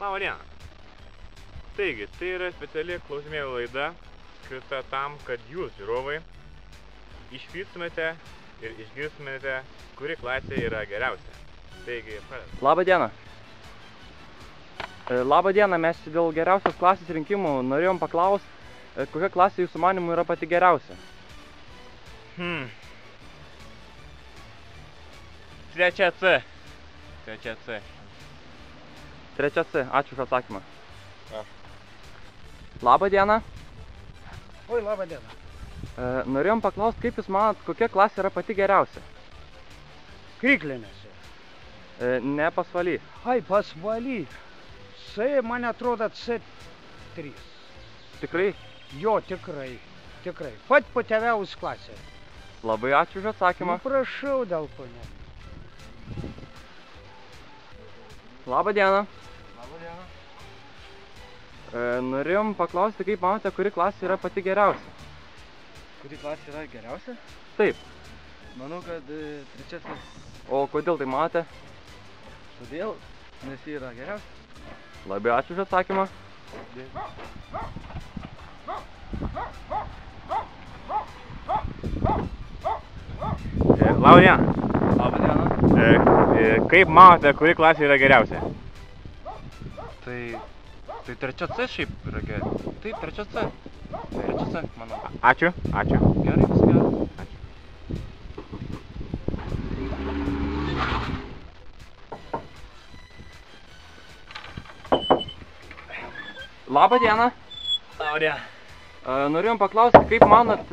Labą dieną. Taigi, tai yra speciali klausimėjų laida, skirta tam, kad jūs, žiūrovai, išvykstumėte ir išgirstumėte, kuri klasė yra geriausia. Taigi, pradedame. Labą dieną. Labą dieną, mes dėl geriausios klasės rinkimų norėjom paklausti, kokia klasė jūsų manimų yra pati geriausia? Trečia C. Trečia C, ačiū už atsakymą. Labą dieną. Oi, labą dieną. Norėjom paklausti, kaip jūs manat, kokia klasė yra pati geriausia? Kryklinėse. Ne pasvaly. Ai, pasvaly. C, man atrodo, C3. Tikrai? Jo, tikrai. Tikrai. Pat patiaviaus klasė. Labai ačiū už atsakymą. Prašau, dėl ponė. Labą dieną. Labą dieną. Norėjom paklausti, kaip manote, kuri klasė yra pati geriausia? Kuri klasė yra geriausia? Taip. Manau, kad trečiasis. O kodėl tai manote? Todėl, nes ji yra geriausia. Labai ačiū už atsakymą. Labą dieną. Labą dieną. Kaip manote, kuri klasė yra geriausia? Tai trečia C šiaip yra geriausia. Taip, trečia C. Trečia C, manau. Ačiū. Gerai, viskas gerai. Labą dieną. Labą dieną. Norėjom paklausti, kaip manot,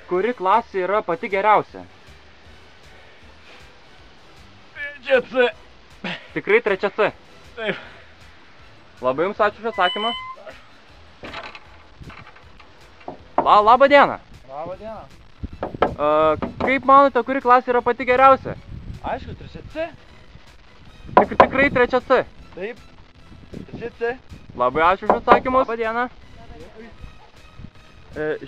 kuri klasė yra pati geriausia? Trečia C. Tikrai trečia C. Taip. Labai jums ačiū už atsakymą. Labą dieną. Labą dieną. Kaip manote, kuri klasė yra pati geriausia? Aišku, trečia C. Tikrai trečia C. Taip, trečia C. Labai ačiū už atsakymus. Labą dieną.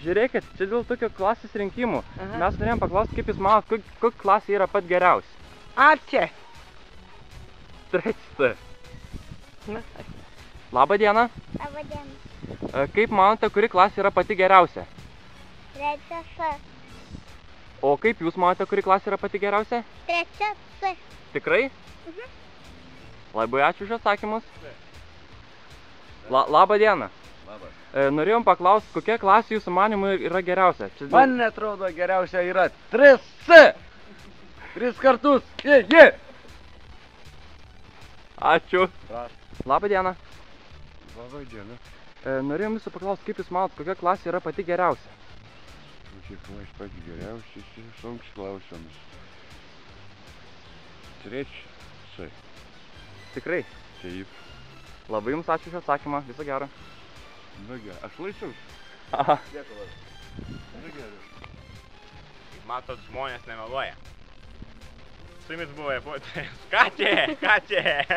Žiūrėkit, čia dėl tokio klasės rinkimų. Mes norėjom paklausti, kaip jūs manot, kokia klasė yra pat geriausia? Ačiū. Trečia C. Labą dieną. Labą dieną. Kaip manote, kuri klasė yra pati geriausia? Trečia C. O kaip jūs manote, kuri klasė yra pati geriausia? Trečia C. Tikrai? Labai ačiū už atsakymus. Labą dieną. Labas. Norėjom paklausti, kokia klasė jūsų manimų yra geriausia? Man atrodo geriausia yra 3C. 3 kartus. Je. Ačiū. Labą dieną. Labą dieną. Norėjom jūsų paklausti, kaip jūs manot, kokia klasė yra pati geriausia? Kokia klasė pati geriausia, sunkus klausimas. Trečia C. Tikrai? Taip. Labai jums ačiū už atsakymą. Viso gero. Na gerai, aš laisvus. Aha. Dėkui. Na gerai. Kaip matot, žmonės nemeluoja. Su jumis buvo Katė!